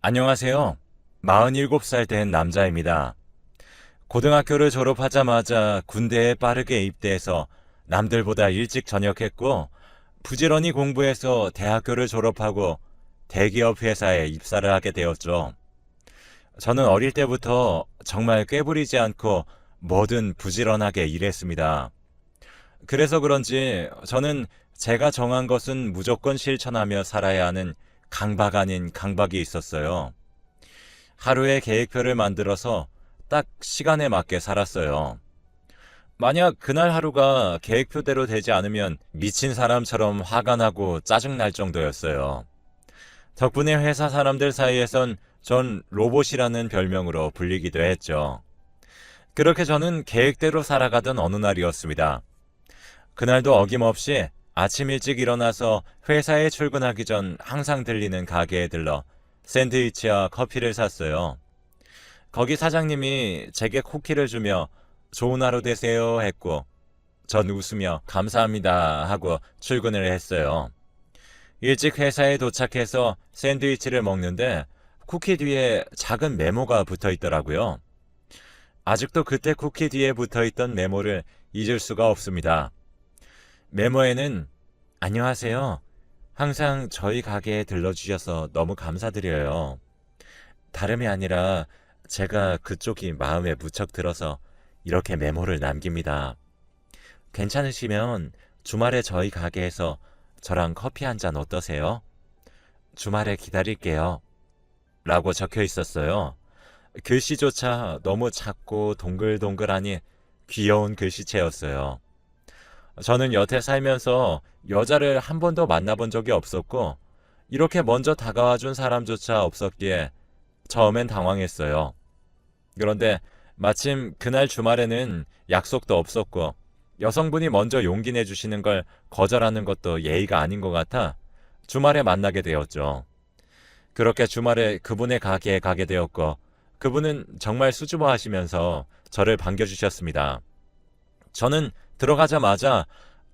안녕하세요. 47살 된 남자입니다. 고등학교를 졸업하자마자 군대에 빠르게 입대해서 남들보다 일찍 전역했고, 부지런히 공부해서 대학교를 졸업하고 대기업 회사에 입사를 하게 되었죠. 저는 어릴 때부터 정말 꾀부리지 않고 뭐든 부지런하게 일했습니다. 그래서 그런지 저는 제가 정한 것은 무조건 실천하며 살아야 하는 강박 아닌 강박이 있었어요. 하루의 계획표를 만들어서 딱 시간에 맞게 살았어요. 만약 그날 하루가 계획표대로 되지 않으면 미친 사람처럼 화가 나고 짜증날 정도였어요. 덕분에 회사 사람들 사이에선 전 로봇이라는 별명으로 불리기도 했죠. 그렇게 저는 계획대로 살아가던 어느 날이었습니다. 그날도 어김없이 아침 일찍 일어나서 회사에 출근하기 전 항상 들리는 가게에 들러 샌드위치와 커피를 샀어요. 거기 사장님이 제게 쿠키를 주며 좋은 하루 되세요 했고, 전 웃으며 감사합니다 하고 출근을 했어요. 일찍 회사에 도착해서 샌드위치를 먹는데 쿠키 뒤에 작은 메모가 붙어 있더라고요. 아직도 그때 쿠키 뒤에 붙어 있던 메모를 잊을 수가 없습니다. 메모에는 안녕하세요. 항상 저희 가게에 들러주셔서 너무 감사드려요. 다름이 아니라 제가 그쪽이 마음에 무척 들어서 이렇게 메모를 남깁니다. 괜찮으시면 주말에 저희 가게에서 저랑 커피 한 잔 어떠세요? 주말에 기다릴게요. 라고 적혀 있었어요. 글씨조차 너무 작고 동글동글하니 귀여운 글씨체였어요. 저는 여태 살면서 여자를 한 번도 만나본 적이 없었고, 이렇게 먼저 다가와 준 사람조차 없었기에 처음엔 당황했어요. 그런데 마침 그날 주말에는 약속도 없었고, 여성분이 먼저 용기 내주시는 걸 거절하는 것도 예의가 아닌 것 같아 주말에 만나게 되었죠. 그렇게 주말에 그분의 가게에 가게 되었고, 그분은 정말 수줍어하시면서 저를 반겨주셨습니다. 저는 들어가자마자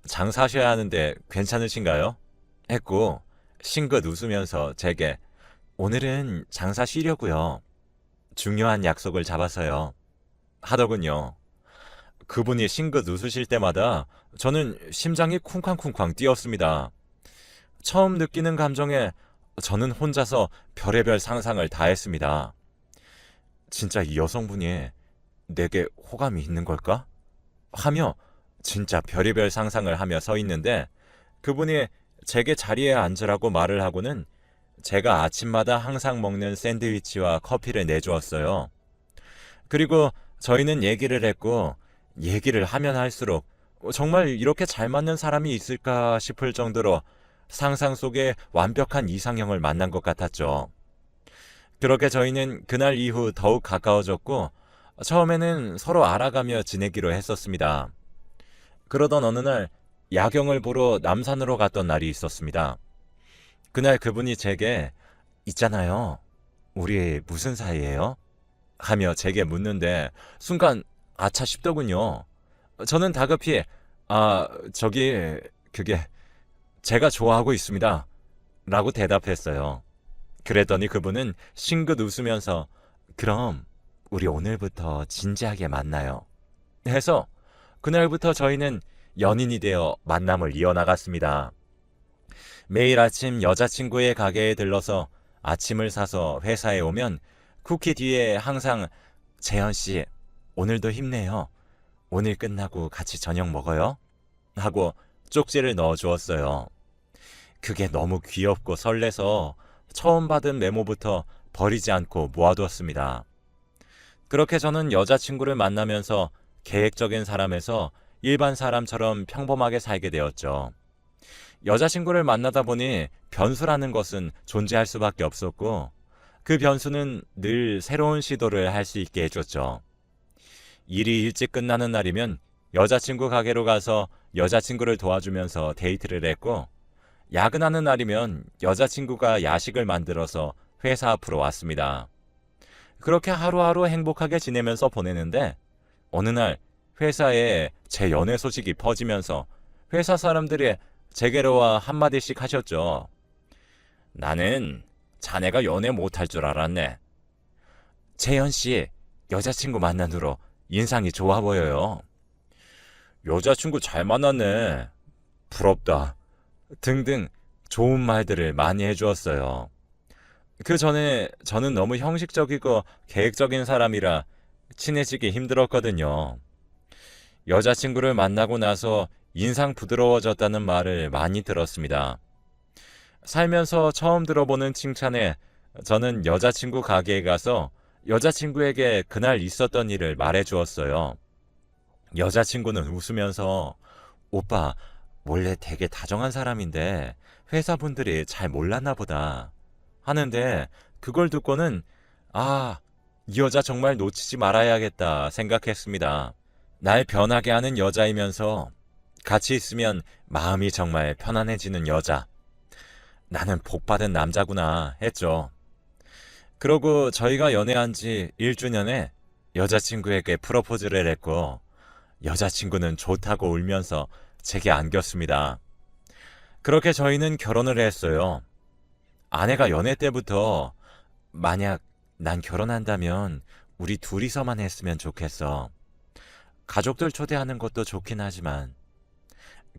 장사하셔야 하는데 괜찮으신가요? 했고, 싱긋 웃으면서 제게 오늘은 장사 쉬려고요. 중요한 약속을 잡아서요. 하더군요. 그분이 싱긋 웃으실 때마다 저는 심장이 쿵쾅쿵쾅 뛰었습니다. 처음 느끼는 감정에 저는 혼자서 별의별 상상을 다 했습니다. 진짜 이 여성분이 내게 호감이 있는 걸까? 하며 진짜 별의별 상상을 하며 서 있는데, 그분이 제게 자리에 앉으라고 말을 하고는 제가 아침마다 항상 먹는 샌드위치와 커피를 내주었어요. 그리고 저희는 얘기를 했고, 얘기를 하면 할수록 정말 이렇게 잘 맞는 사람이 있을까 싶을 정도로 상상 속에 완벽한 이상형을 만난 것 같았죠. 그렇게 저희는 그날 이후 더욱 가까워졌고, 처음에는 서로 알아가며 지내기로 했었습니다. 그러던 어느 날 야경을 보러 남산으로 갔던 날이 있었습니다. 그날 그분이 제게 있잖아요. 우리 무슨 사이예요? 하며 제게 묻는데 순간 아차 싶더군요. 저는 다급히 저기 그게 제가 좋아하고 있습니다. 라고 대답했어요. 그랬더니 그분은 싱긋 웃으면서 그럼 우리 오늘부터 진지하게 만나요. 해서 그날부터 저희는 연인이 되어 만남을 이어나갔습니다. 매일 아침 여자친구의 가게에 들러서 아침을 사서 회사에 오면 쿠키 뒤에 항상 재현씨, 오늘도 힘내요. 오늘 끝나고 같이 저녁 먹어요. 하고 쪽지를 넣어 주었어요. 그게 너무 귀엽고 설레서 처음 받은 메모부터 버리지 않고 모아두었습니다. 그렇게 저는 여자친구를 만나면서 계획적인 사람에서 일반 사람처럼 평범하게 살게 되었죠. 여자친구를 만나다 보니 변수라는 것은 존재할 수밖에 없었고, 그 변수는 늘 새로운 시도를 할 수 있게 해줬죠. 일이 일찍 끝나는 날이면 여자친구 가게로 가서 여자친구를 도와주면서 데이트를 했고, 야근하는 날이면 여자친구가 야식을 만들어서 회사 앞으로 왔습니다. 그렇게 하루하루 행복하게 지내면서 보내는데, 어느 날 회사에 제 연애 소식이 퍼지면서 회사 사람들이 제게로 와 한마디씩 하셨죠. 나는 자네가 연애 못할 줄 알았네. 재현 씨, 여자친구 만난 후로 인상이 좋아 보여요. 여자친구 잘 만났네. 부럽다. 등등 좋은 말들을 많이 해주었어요. 그 전에 저는 너무 형식적이고 계획적인 사람이라 친해지기 힘들었거든요. 여자친구를 만나고 나서 인상 부드러워졌다는 말을 많이 들었습니다. 살면서 처음 들어보는 칭찬에 저는 여자친구 가게에 가서 여자친구에게 그날 있었던 일을 말해 주었어요. 여자친구는 웃으면서 오빠, 원래 되게 다정한 사람인데 회사분들이 잘 몰랐나 보다 하는데 그걸 듣고는 아, 이 여자 정말 놓치지 말아야겠다 생각했습니다. 날 변하게 하는 여자이면서 같이 있으면 마음이 정말 편안해지는 여자. 나는 복받은 남자구나 했죠. 그러고 저희가 연애한 지 1주년에 여자친구에게 프로포즈를 했고 여자친구는 좋다고 울면서 제게 안겼습니다. 그렇게 저희는 결혼을 했어요. 아내가 연애 때부터 만약 난 결혼한다면 우리 둘이서만 했으면 좋겠어. 가족들 초대하는 것도 좋긴 하지만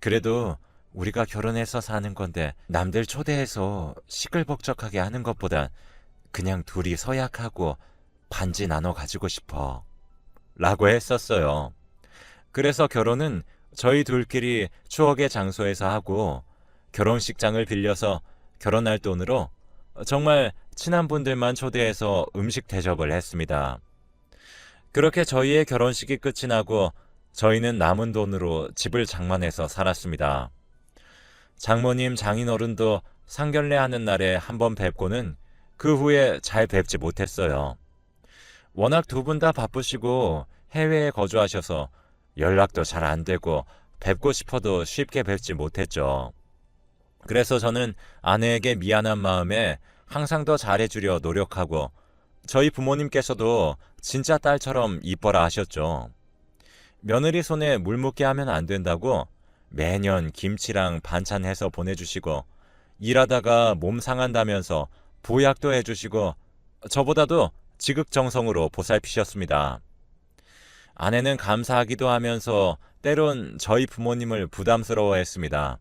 그래도 우리가 결혼해서 사는 건데 남들 초대해서 시끌벅적하게 하는 것보다 그냥 둘이 서약하고 반지 나눠 가지고 싶어. 라고 했었어요. 그래서 결혼은 저희 둘끼리 추억의 장소에서 하고 결혼식장을 빌려서 결혼할 돈으로 정말 친한 분들만 초대해서 음식 대접을 했습니다. 그렇게 저희의 결혼식이 끝이 나고 저희는 남은 돈으로 집을 장만해서 살았습니다. 장모님, 장인어른도 상견례하는 날에 한번 뵙고는 그 후에 잘 뵙지 못했어요. 워낙 두 분 다 바쁘시고 해외에 거주하셔서 연락도 잘 안 되고 뵙고 싶어도 쉽게 뵙지 못했죠. 그래서 저는 아내에게 미안한 마음에 항상 더 잘해주려 노력하고 저희 부모님께서도 진짜 딸처럼 이뻐라 하셨죠. 며느리 손에 물 묻게 하면 안 된다고 매년 김치랑 반찬 해서 보내주시고 일하다가 몸 상한다면서 보약도 해주시고 저보다도 지극정성으로 보살피셨습니다. 아내는 감사하기도 하면서 때론 저희 부모님을 부담스러워했습니다.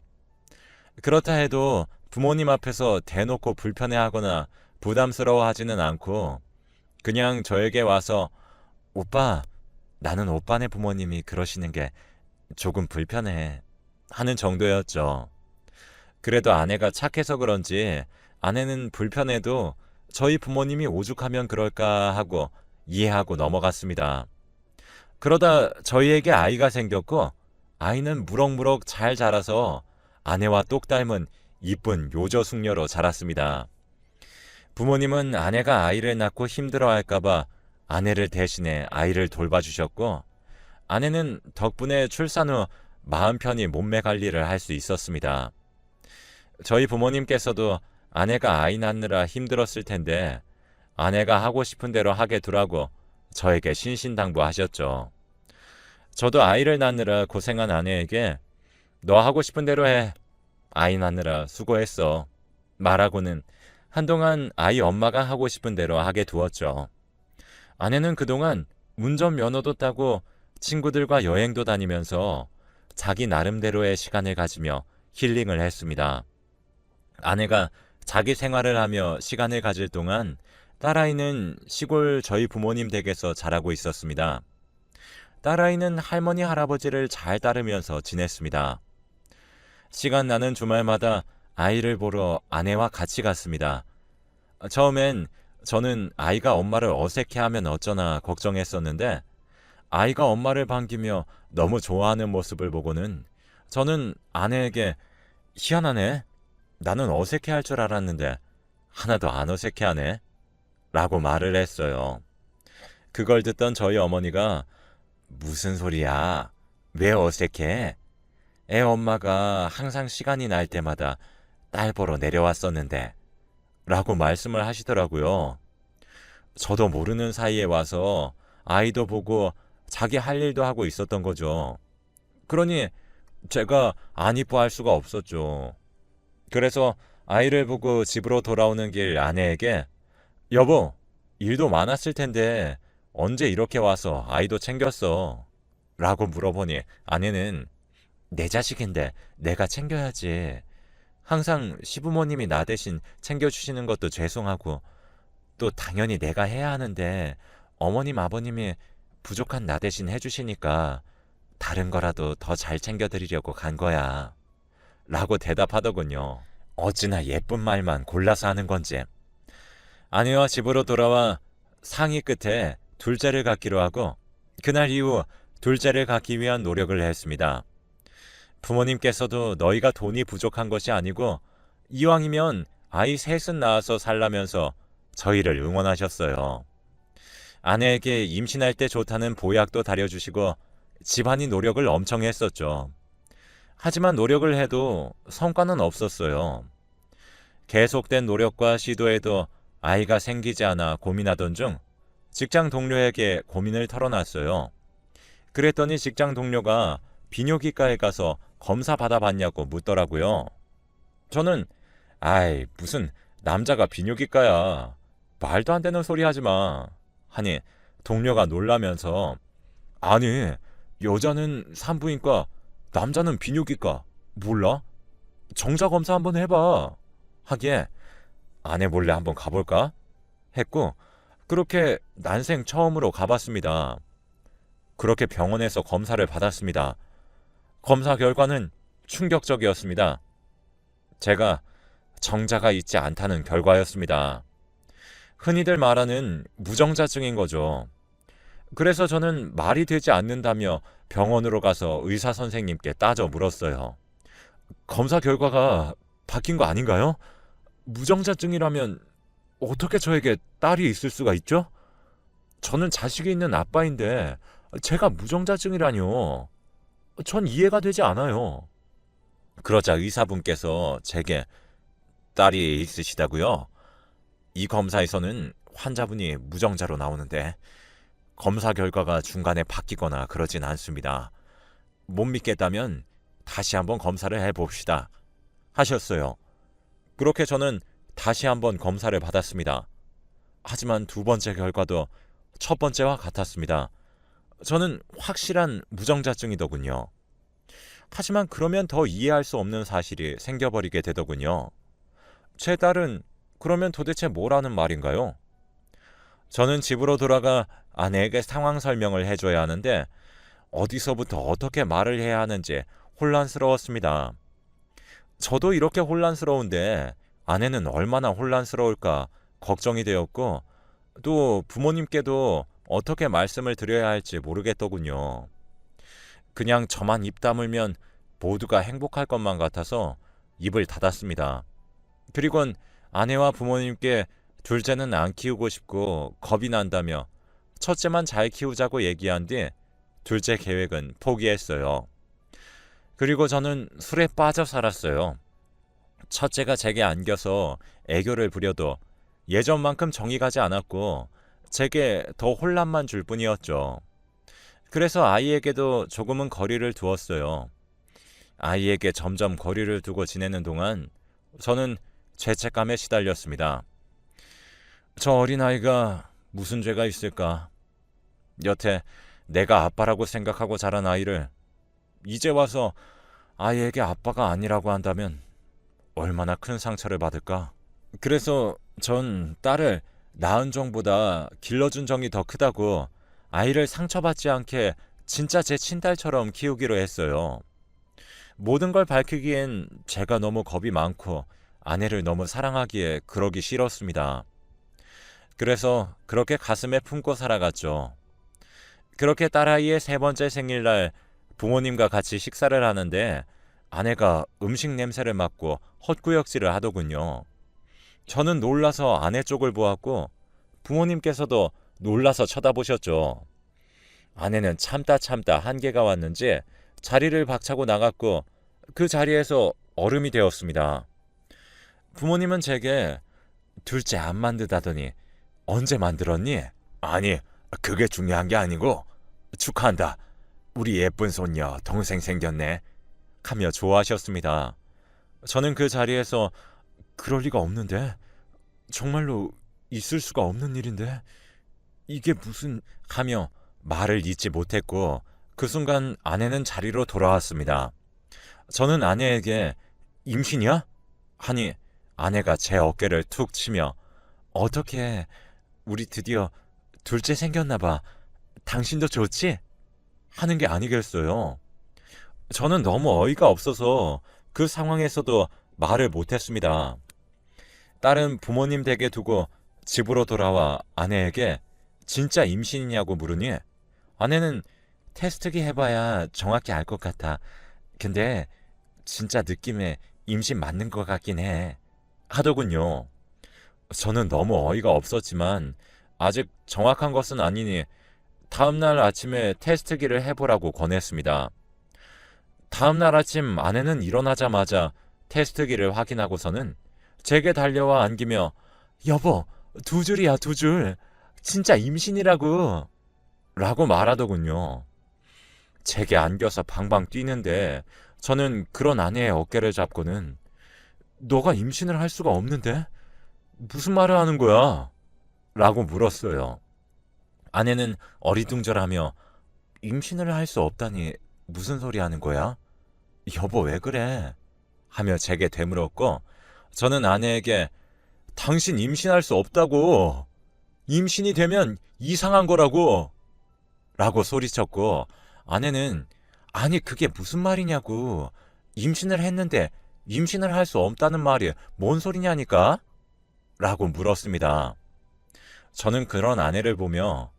그렇다 해도 부모님 앞에서 대놓고 불편해하거나 부담스러워하지는 않고 그냥 저에게 와서 오빠, 나는 오빠네 부모님이 그러시는 게 조금 불편해 하는 정도였죠. 그래도 아내가 착해서 그런지 아내는 불편해도 저희 부모님이 오죽하면 그럴까 하고 이해하고 넘어갔습니다. 그러다 저희에게 아이가 생겼고 아이는 무럭무럭 잘 자라서 아내와 똑 닮은 이쁜 요조숙녀로 자랐습니다. 부모님은 아내가 아이를 낳고 힘들어할까봐 아내를 대신해 아이를 돌봐주셨고 아내는 덕분에 출산 후 마음 편히 몸매 관리를 할 수 있었습니다. 저희 부모님께서도 아내가 아이 낳느라 힘들었을 텐데 아내가 하고 싶은 대로 하게 두라고 저에게 신신당부하셨죠. 저도 아이를 낳느라 고생한 아내에게 너 하고 싶은 대로 해. 아이 낳느라 수고했어. 말하고는 한동안 아이 엄마가 하고 싶은 대로 하게 두었죠. 아내는 그동안 운전면허도 따고 친구들과 여행도 다니면서 자기 나름대로의 시간을 가지며 힐링을 했습니다. 아내가 자기 생활을 하며 시간을 가질 동안 딸아이는 시골 저희 부모님 댁에서 자라고 있었습니다. 딸아이는 할머니 할아버지를 잘 따르면서 지냈습니다. 시간 나는 주말마다 아이를 보러 아내와 같이 갔습니다. 처음엔 저는 아이가 엄마를 어색해하면 어쩌나 걱정했었는데 아이가 엄마를 반기며 너무 좋아하는 모습을 보고는 저는 아내에게 희한하네. 나는 어색해할 줄 알았는데 하나도 안 어색해하네. 라고 말을 했어요. 그걸 듣던 저희 어머니가 무슨 소리야? 왜 어색해? 애 엄마가 항상 시간이 날 때마다 딸 보러 내려왔었는데 라고 말씀을 하시더라고요. 저도 모르는 사이에 와서 아이도 보고 자기 할 일도 하고 있었던 거죠. 그러니 제가 안 이뻐할 수가 없었죠. 그래서 아이를 보고 집으로 돌아오는 길 아내에게 여보, 일도 많았을 텐데 언제 이렇게 와서 아이도 챙겼어? 라고 물어보니 아내는 내 자식인데 내가 챙겨야지. 항상 시부모님이 나 대신 챙겨주시는 것도 죄송하고 또 당연히 내가 해야 하는데 어머님 아버님이 부족한 나 대신 해주시니까 다른 거라도 더 잘 챙겨드리려고 간 거야. 라고 대답하더군요. 어찌나 예쁜 말만 골라서 하는 건지. 아내와 집으로 돌아와 상의 끝에 둘째를 갖기로 하고 그날 이후 둘째를 갖기 위한 노력을 했습니다. 부모님께서도 너희가 돈이 부족한 것이 아니고 이왕이면 아이 셋은 낳아서 살라면서 저희를 응원하셨어요. 아내에게 임신할 때 좋다는 보약도 다려주시고 집안이 노력을 엄청 했었죠. 하지만 노력을 해도 성과는 없었어요. 계속된 노력과 시도에도 아이가 생기지 않아 고민하던 중 직장 동료에게 고민을 털어놨어요. 그랬더니 직장 동료가 비뇨기과에 가서 검사 받아봤냐고 묻더라고요. 저는 아이 무슨 남자가 비뇨기과야. 말도 안 되는 소리 하지 마. 하니 동료가 놀라면서 아니 여자는 산부인과 남자는 비뇨기과 몰라? 정자검사 한번 해봐. 하기에 아내 몰래 한번 가볼까? 했고 그렇게 난생 처음으로 가봤습니다. 그렇게 병원에서 검사를 받았습니다. 검사 결과는 충격적이었습니다. 제가 정자가 있지 않다는 결과였습니다. 흔히들 말하는 무정자증인 거죠. 그래서 저는 말이 되지 않는다며 병원으로 가서 의사 선생님께 따져 물었어요. 검사 결과가 바뀐 거 아닌가요? 무정자증이라면 어떻게 저에게 딸이 있을 수가 있죠? 저는 자식이 있는 아빠인데 제가 무정자증이라뇨. 전 이해가 되지 않아요. 그러자 의사분께서 제게 딸이 있으시다고요? 이 검사에서는 환자분이 무정자로 나오는데 검사 결과가 중간에 바뀌거나 그러진 않습니다. 못 믿겠다면 다시 한번 검사를 해봅시다. 하셨어요. 그렇게 저는 다시 한번 검사를 받았습니다. 하지만 두 번째 결과도 첫 번째와 같았습니다. 저는 확실한 무정자증이더군요. 하지만 그러면 더 이해할 수 없는 사실이 생겨버리게 되더군요. 제 딸은 그러면 도대체 뭐라는 말인가요? 저는 집으로 돌아가 아내에게 상황 설명을 해줘야 하는데 어디서부터 어떻게 말을 해야 하는지 혼란스러웠습니다. 저도 이렇게 혼란스러운데 아내는 얼마나 혼란스러울까 걱정이 되었고 또 부모님께도 어떻게 말씀을 드려야 할지 모르겠더군요. 그냥 저만 입 다물면 모두가 행복할 것만 같아서 입을 닫았습니다. 그리곤 아내와 부모님께 둘째는 안 키우고 싶고 겁이 난다며 첫째만 잘 키우자고 얘기한 뒤 둘째 계획은 포기했어요. 그리고 저는 술에 빠져 살았어요. 첫째가 제게 안겨서 애교를 부려도 예전만큼 정이 가지 않았고 제게 더 혼란만 줄 뿐이었죠. 그래서 아이에게도 조금은 거리를 두었어요. 아이에게 점점 거리를 두고 지내는 동안 저는 죄책감에 시달렸습니다. 저 어린아이가 무슨 죄가 있을까? 여태 내가 아빠라고 생각하고 자란 아이를 이제 와서 아이에게 아빠가 아니라고 한다면 얼마나 큰 상처를 받을까? 그래서 전 딸을 낳은 정보다 길러준 정이 더 크다고 아이를 상처받지 않게 진짜 제 친딸처럼 키우기로 했어요. 모든 걸 밝히기엔 제가 너무 겁이 많고 아내를 너무 사랑하기에 그러기 싫었습니다. 그래서 그렇게 가슴에 품고 살아갔죠. 그렇게 딸아이의 세 번째 생일날 부모님과 같이 식사를 하는데 아내가 음식 냄새를 맡고 헛구역질을 하더군요. 저는 놀라서 아내 쪽을 보았고 부모님께서도 놀라서 쳐다보셨죠. 아내는 참다 한계가 왔는지 자리를 박차고 나갔고 그 자리에서 얼음이 되었습니다. 부모님은 제게 둘째 안 만드다더니 언제 만들었니? 아니, 그게 중요한 게 아니고 축하한다. 우리 예쁜 손녀 동생 생겼네. 하며 좋아하셨습니다. 저는 그 자리에서 그럴 리가 없는데. 정말로 있을 수가 없는 일인데. 이게 무슨 하며 말을 잇지 못했고 그 순간 아내는 자리로 돌아왔습니다. 저는 아내에게 임신이야? 하니 아내가 제 어깨를 툭 치며 어떻게 우리 드디어 둘째 생겼나 봐. 당신도 좋지? 하는 게 아니겠어요. 저는 너무 어이가 없어서 그 상황에서도 말을 못했습니다. 딸은 부모님 댁에 두고 집으로 돌아와 아내에게 진짜 임신이냐고 물으니 아내는 테스트기 해봐야 정확히 알 것 같아. 근데 진짜 느낌에 임신 맞는 것 같긴 해. 하더군요. 저는 너무 어이가 없었지만 아직 정확한 것은 아니니 다음날 아침에 테스트기를 해보라고 권했습니다. 다음날 아침 아내는 일어나자마자 테스트기를 확인하고서는 제게 달려와 안기며 여보, 2줄이야, 2줄. 진짜 임신이라고. 라고 말하더군요. 제게 안겨서 방방 뛰는데 저는 그런 아내의 어깨를 잡고는 너가 임신을 할 수가 없는데? 무슨 말을 하는 거야? 라고 물었어요. 아내는 어리둥절하며 임신을 할 수 없다니 무슨 소리 하는 거야? 여보 왜 그래? 하며 제게 되물었고 저는 아내에게 당신 임신할 수 없다고. 임신이 되면 이상한 거라고. 라고 소리쳤고 아내는 아니 그게 무슨 말이냐고. 임신을 했는데 임신을 할 수 없다는 말이 뭔 소리냐니까? 라고 물었습니다. 저는 그런 아내를 보며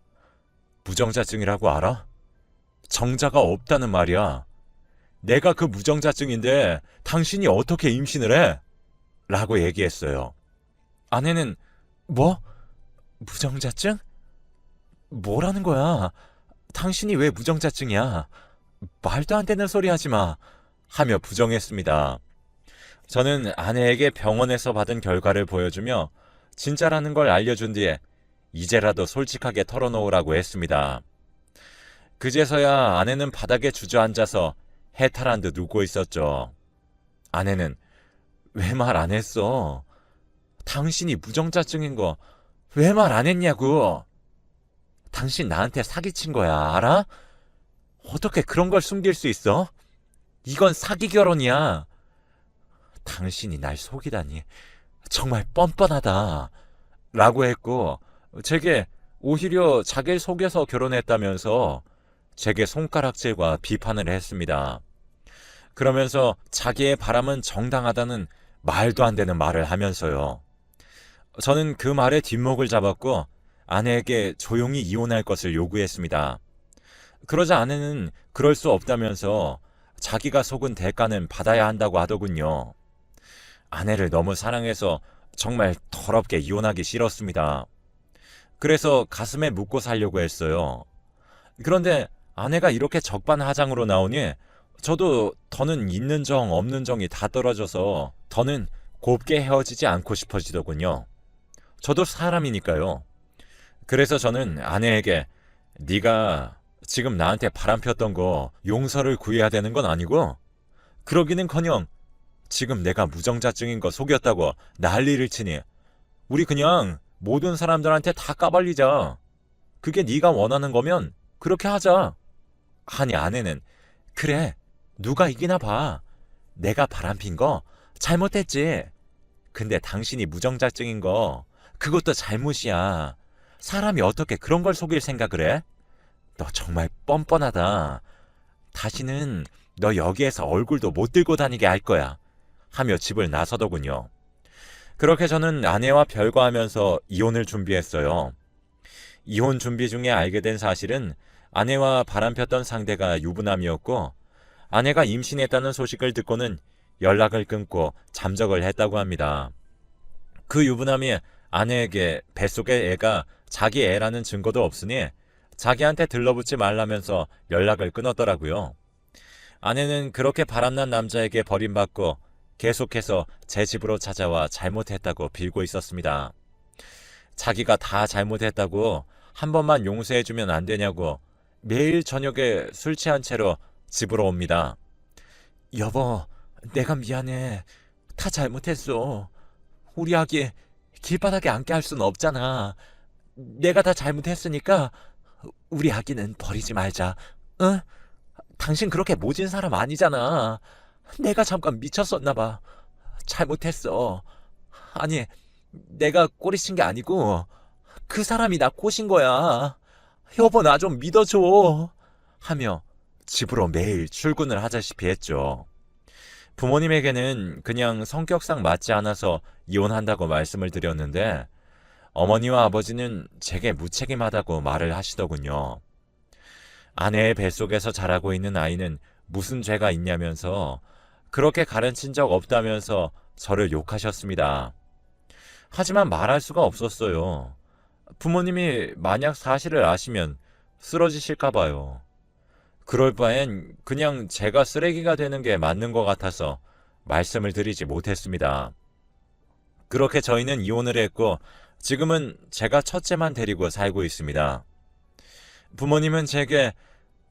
무정자증이라고 알아? 정자가 없다는 말이야. 내가 그 무정자증인데 당신이 어떻게 임신을 해? 라고 얘기했어요. 아내는 뭐? 무정자증? 뭐라는 거야? 당신이 왜 무정자증이야? 말도 안 되는 소리 하지 마. 하며 부정했습니다. 저는 아내에게 병원에서 받은 결과를 보여주며 진짜라는 걸 알려준 뒤에 이제라도 솔직하게 털어놓으라고 했습니다. 그제서야 아내는 바닥에 주저앉아서 해탈한 듯 웃고 있었죠. 아내는 왜 말 안 했어? 당신이 무정자증인 거 왜 말 안 했냐고. 당신 나한테 사기친 거야, 알아? 어떻게 그런 걸 숨길 수 있어? 이건 사기 결혼이야. 당신이 날 속이다니 정말 뻔뻔하다. 라고 했고 제게 오히려 자기를 속여서 결혼했다면서 제게 손가락질과 비판을 했습니다. 그러면서 자기의 바람은 정당하다는 말도 안 되는 말을 하면서요. 저는 그 말에 뒷목을 잡았고 아내에게 조용히 이혼할 것을 요구했습니다. 그러자 아내는 그럴 수 없다면서 자기가 속은 대가는 받아야 한다고 하더군요. 아내를 너무 사랑해서 정말 더럽게 이혼하기 싫었습니다. 그래서 가슴에 묻고 살려고 했어요. 그런데 아내가 이렇게 적반하장으로 나오니 저도 더는 있는 정 없는 정이 다 떨어져서 더는 곱게 헤어지지 않고 싶어지더군요. 저도 사람이니까요. 그래서 저는 아내에게 네가 지금 나한테 바람 폈던 거 용서를 구해야 되는 건 아니고 그러기는커녕 지금 내가 무정자증인 거 속였다고 난리를 치니 우리 그냥 모든 사람들한테 다 까발리자. 그게 네가 원하는 거면 그렇게 하자. 하니 아내는 그래 누가 이기나 봐. 내가 바람핀 거 잘못했지. 근데 당신이 무정자증인 거 그것도 잘못이야. 사람이 어떻게 그런 걸 속일 생각을 해? 너 정말 뻔뻔하다. 다시는 너 여기에서 얼굴도 못 들고 다니게 할 거야. 하며 집을 나서더군요. 그렇게 저는 아내와 별거하면서 이혼을 준비했어요. 이혼 준비 중에 알게 된 사실은 아내와 바람폈던 상대가 유부남이었고 아내가 임신했다는 소식을 듣고는 연락을 끊고 잠적을 했다고 합니다. 그 유부남이 아내에게 뱃속의 애가 자기 애라는 증거도 없으니 자기한테 들러붙지 말라면서 연락을 끊었더라고요. 아내는 그렇게 바람난 남자에게 버림받고 계속해서 제 집으로 찾아와 잘못했다고 빌고 있었습니다. 자기가 다 잘못했다고 한 번만 용서해주면 안 되냐고 매일 저녁에 술 취한 채로 집으로 옵니다. 여보, 내가 미안해. 다 잘못했어. 우리 아기 길바닥에 앉게 할 수는 없잖아. 내가 다 잘못했으니까 우리 아기는 버리지 말자. 응? 당신 그렇게 모진 사람 아니잖아. 내가 잠깐 미쳤었나 봐. 잘못했어. 아니, 내가 꼬리친 게 아니고 그 사람이 나 꼬신 거야. 여보, 나 좀 믿어줘. 하며 집으로 매일 출근을 하자시피 했죠. 부모님에게는 그냥 성격상 맞지 않아서 이혼한다고 말씀을 드렸는데 어머니와 아버지는 제게 무책임하다고 말을 하시더군요. 아내의 뱃속에서 자라고 있는 아이는 무슨 죄가 있냐면서 그렇게 가르친 적 없다면서 저를 욕하셨습니다. 하지만 말할 수가 없었어요. 부모님이 만약 사실을 아시면 쓰러지실까 봐요. 그럴 바엔 그냥 제가 쓰레기가 되는 게 맞는 것 같아서 말씀을 드리지 못했습니다. 그렇게 저희는 이혼을 했고 지금은 제가 첫째만 데리고 살고 있습니다. 부모님은 제게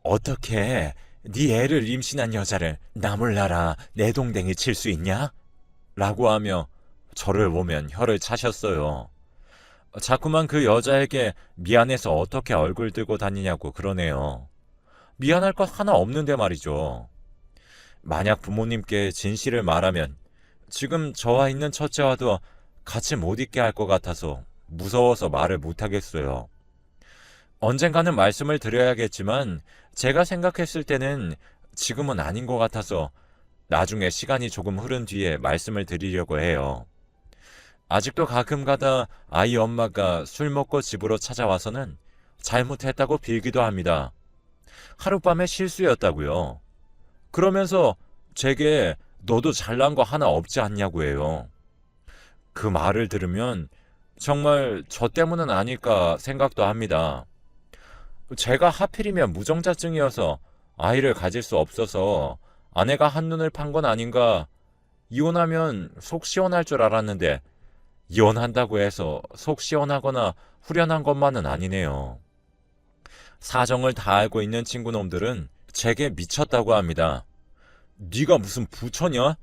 어떻게 네 애를 임신한 여자를 나 몰라라 내동댕이 칠 수 있냐? 라고 하며 저를 보면 혀를 차셨어요. 자꾸만 그 여자에게 미안해서 어떻게 얼굴 들고 다니냐고 그러네요. 미안할 것 하나 없는데 말이죠. 만약 부모님께 진실을 말하면 지금 저와 있는 첫째와도 같이 못 있게 할 것 같아서 무서워서 말을 못하겠어요. 언젠가는 말씀을 드려야겠지만 제가 생각했을 때는 지금은 아닌 것 같아서 나중에 시간이 조금 흐른 뒤에 말씀을 드리려고 해요. 아직도 가끔가다 아이 엄마가 술 먹고 집으로 찾아와서는 잘못했다고 빌기도 합니다. 하룻밤의 실수였다고요. 그러면서 제게 너도 잘난 거 하나 없지 않냐고 해요. 그 말을 들으면 정말 저 때문은 아닐까 생각도 합니다. 제가 하필이면 무정자증이어서 아이를 가질 수 없어서 아내가 한눈을 판 건 아닌가. 이혼하면 속 시원할 줄 알았는데 이혼한다고 해서 속 시원하거나 후련한 것만은 아니네요. 사정을 다 알고 있는 친구놈들은 제게 미쳤다고 합니다. 네가 무슨 부처냐?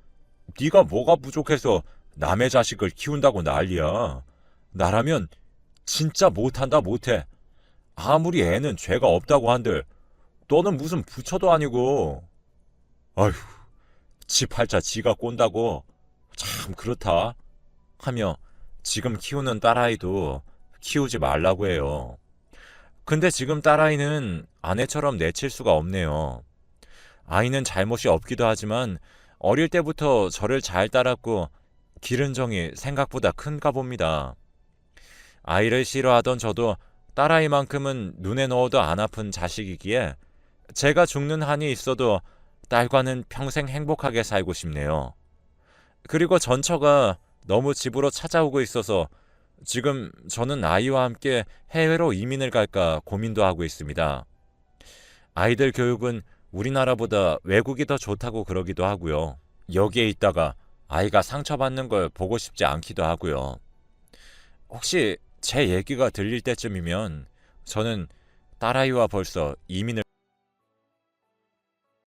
네가 뭐가 부족해서 남의 자식을 키운다고 난리야. 나라면 진짜 못한다 못해. 아무리 애는 죄가 없다고 한들 너는 무슨 부처도 아니고. 아휴, 지 팔자 지가 꼰다고. 참 그렇다. 하며 지금 키우는 딸아이도 키우지 말라고 해요. 근데 지금 딸아이는 아내처럼 내칠 수가 없네요. 아이는 잘못이 없기도 하지만 어릴 때부터 저를 잘 따랐고 기른 정이 생각보다 큰가 봅니다. 아이를 싫어하던 저도 딸아이만큼은 눈에 넣어도 안 아픈 자식이기에 제가 죽는 한이 있어도 딸과는 평생 행복하게 살고 싶네요. 그리고 전처가 너무 집으로 찾아오고 있어서 지금 저는 아이와 함께 해외로 이민을 갈까 고민도 하고 있습니다. 아이들 교육은 우리나라보다 외국이 더 좋다고 그러기도 하고요. 여기에 있다가 아이가 상처받는 걸 보고 싶지 않기도 하고요. 혹시 제 얘기가 들릴 때쯤이면 저는 딸아이와 벌써 이민을